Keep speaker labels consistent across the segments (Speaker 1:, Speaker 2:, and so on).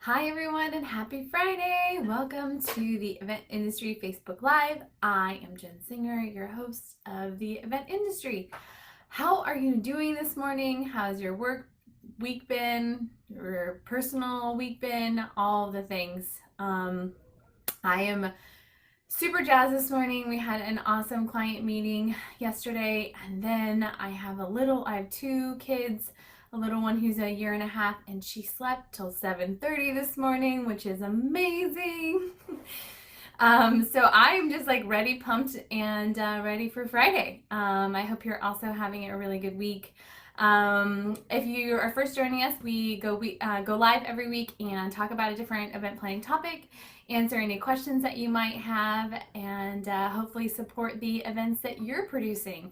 Speaker 1: Hi everyone and happy Friday! Welcome to the Event Industry Facebook Live. I am Jen Singer, your host of the Event Industry. How are you doing this morning? How's your work week been? Your personal week been? All the things. I am super jazzed this morning. We had an awesome client meeting yesterday, and then I have two kids, a little one who's a year and a half, and she slept till 7:30 this morning, which is amazing. So I'm just like ready, pumped, and ready for Friday. I hope you're also having a really good week. If you are first joining us, we go live every week and talk about a different event planning topic, answer any questions that you might have, and hopefully support the events that you're producing.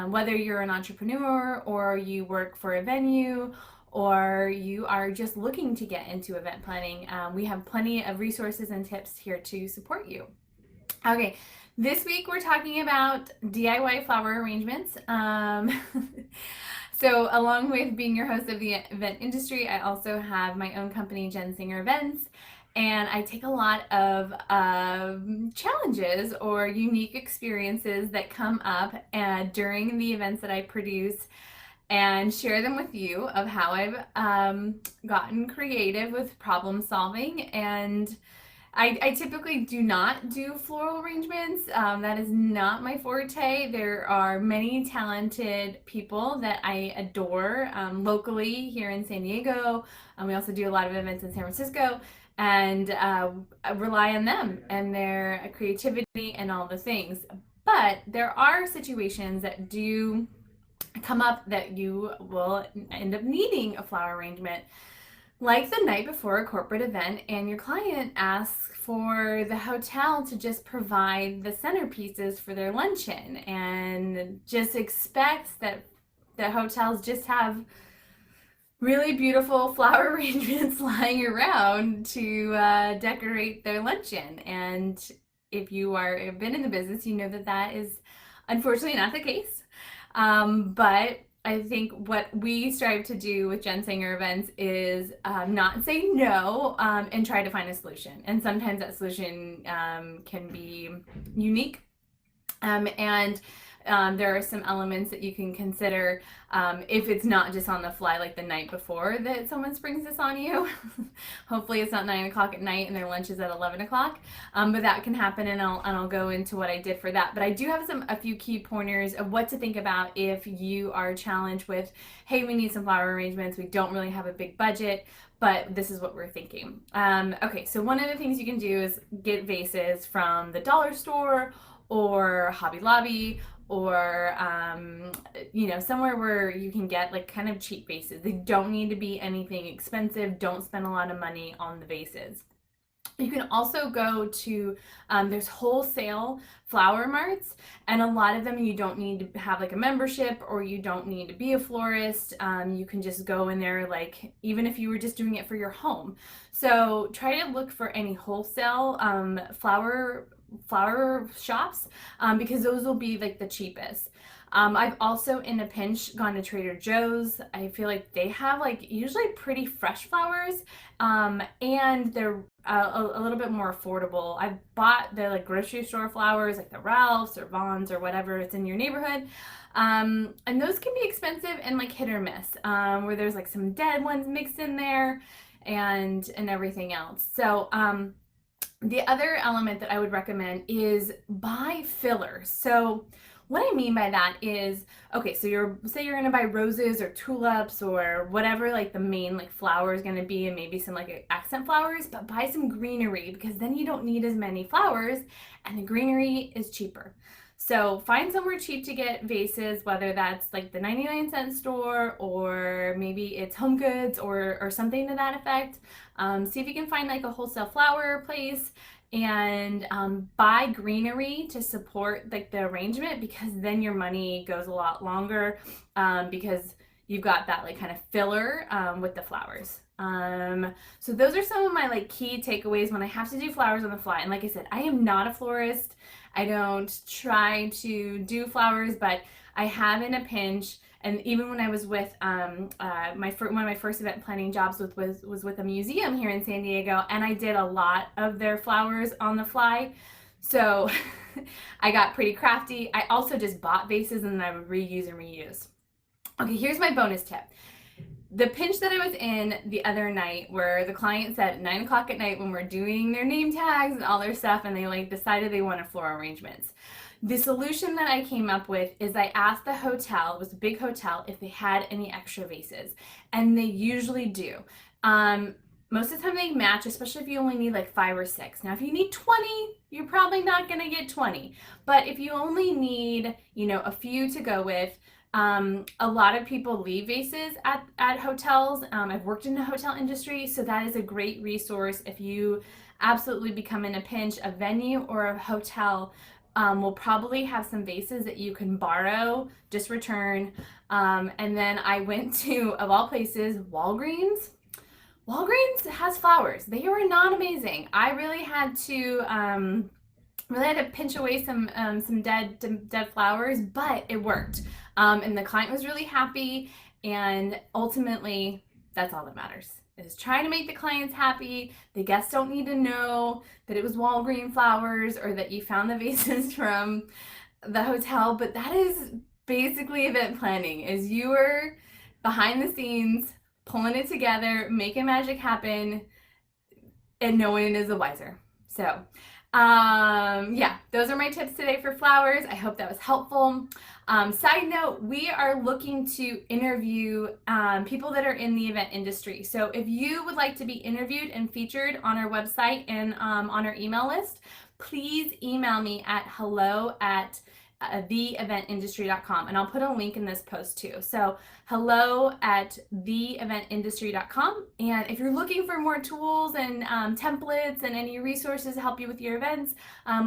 Speaker 1: Whether you're an entrepreneur or you work for a venue or you are just looking to get into event planning, we have plenty of resources and tips here to support you. Okay, this week we're talking about DIY flower arrangements. So along with being your host of the event industry, I also have my own company, Jen Singer Events, and I take a lot of challenges or unique experiences that come up during the events that I produce and share them with you of how I've gotten creative with problem solving. And I typically do not do floral arrangements. That is not my forte. There are many talented people that I adore locally here in San Diego. We also do a lot of events in San Francisco, and I rely on them and their creativity and all the things. But there are situations that do come up that you will end up needing a flower arrangement, like the night before a corporate event and your client asks for the hotel to just provide the centerpieces for their luncheon and just expects that the hotels just have really beautiful flower arrangements lying around to decorate their luncheon. And if you have been in the business, you know that that is unfortunately not the case. But I think what we strive to do with Jen Singer Events is not say no and try to find a solution. And sometimes that solution can be unique. And there are some elements that you can consider if it's not just on the fly like the night before that someone springs this on you. Hopefully it's not 9 o'clock at night and their lunch is at 11 o'clock, but that can happen, and I'll go into what I did for that. But I do have a few key pointers of what to think about if you are challenged with, hey, we need some flower arrangements, we don't really have a big budget, but this is what we're thinking. Okay, so one of the things you can do is get vases from the dollar store or Hobby Lobby, or somewhere where you can get like kind of cheap vases. They don't need to be anything expensive. Don't spend a lot of money on the vases. You can also go to, there's wholesale flower marts, and a lot of them you don't need to have like a membership, or you don't need to be a florist. You can just go in there, like even if you were just doing it for your home. So try to look for any wholesale flower shops, because those will be like the cheapest. I've also in a pinch gone to Trader Joe's. I feel like they have like usually pretty fresh flowers, and they're a little bit more affordable. I've bought the like grocery store flowers, like the Ralph's or Vaughn's or whatever it's in your neighborhood, and those can be expensive and like hit or miss, where there's like some dead ones mixed in there and everything else. So the other element that I would recommend is buy fillers. So what I mean by that is, okay, so say you're gonna buy roses or tulips or whatever like the main like flower is gonna be, and maybe some like accent flowers, but buy some greenery, because then you don't need as many flowers and the greenery is cheaper. So find somewhere cheap to get vases, whether that's like the 99-cent store or maybe it's Home Goods or something to that effect. See if you can find like a wholesale flower place and buy greenery to support like the arrangement, because then your money goes a lot longer, because you've got that like kind of filler with the flowers. So those are some of my like key takeaways when I have to do flowers on the fly. And like I said, I am not a florist. I don't try to do flowers, but I have in a pinch, And even when I was with one of my first event planning jobs was with a museum here in San Diego, and I did a lot of their flowers on the fly. So I got pretty crafty. I also just bought vases and then I would reuse and reuse. Okay, here's my bonus tip. The pinch that I was in the other night, where the client said at 9 o'clock at night when we're doing their name tags and all their stuff, and they like decided they wanted floral arrangements. The solution that I came up with is I asked the hotel, it was a big hotel, if they had any extra vases, and they usually do. Most of the time they match, especially if you only need like 5 or 6. Now, if you need 20, you're probably not going to get 20. But if you only need, a few to go with, a lot of people leave vases at hotels. I've worked in the hotel industry, so that is a great resource. If you absolutely become in a pinch, a venue or a hotel will probably have some vases that you can borrow, just return. And then I went to, of all places, Walgreens. Walgreens has flowers. They were not amazing. I really had to pinch away some dead flowers, but it worked. And the client was really happy, and ultimately that's all that matters, is trying to make the clients happy. The guests don't need to know that it was Walgreens flowers or that you found the vases from the hotel, but that is basically event planning, is you are behind the scenes pulling it together, making magic happen, and no one is the wiser. So yeah, those are my tips today for flowers. I hope that was helpful. Side note, we are looking to interview people that are in the event industry. So if you would like to be interviewed and featured on our website and on our email list, please email me at hello@theeventindustry.com, and I'll put a link in this post too. So hello@theeventindustry.com. And if you're looking for more tools and templates and any resources to help you with your events,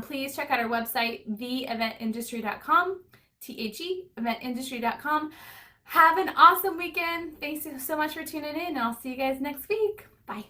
Speaker 1: please check out our website, theeventindustry.com, eventindustry.com. Have an awesome weekend. Thanks so much for tuning in, and I'll see you guys next week. Bye.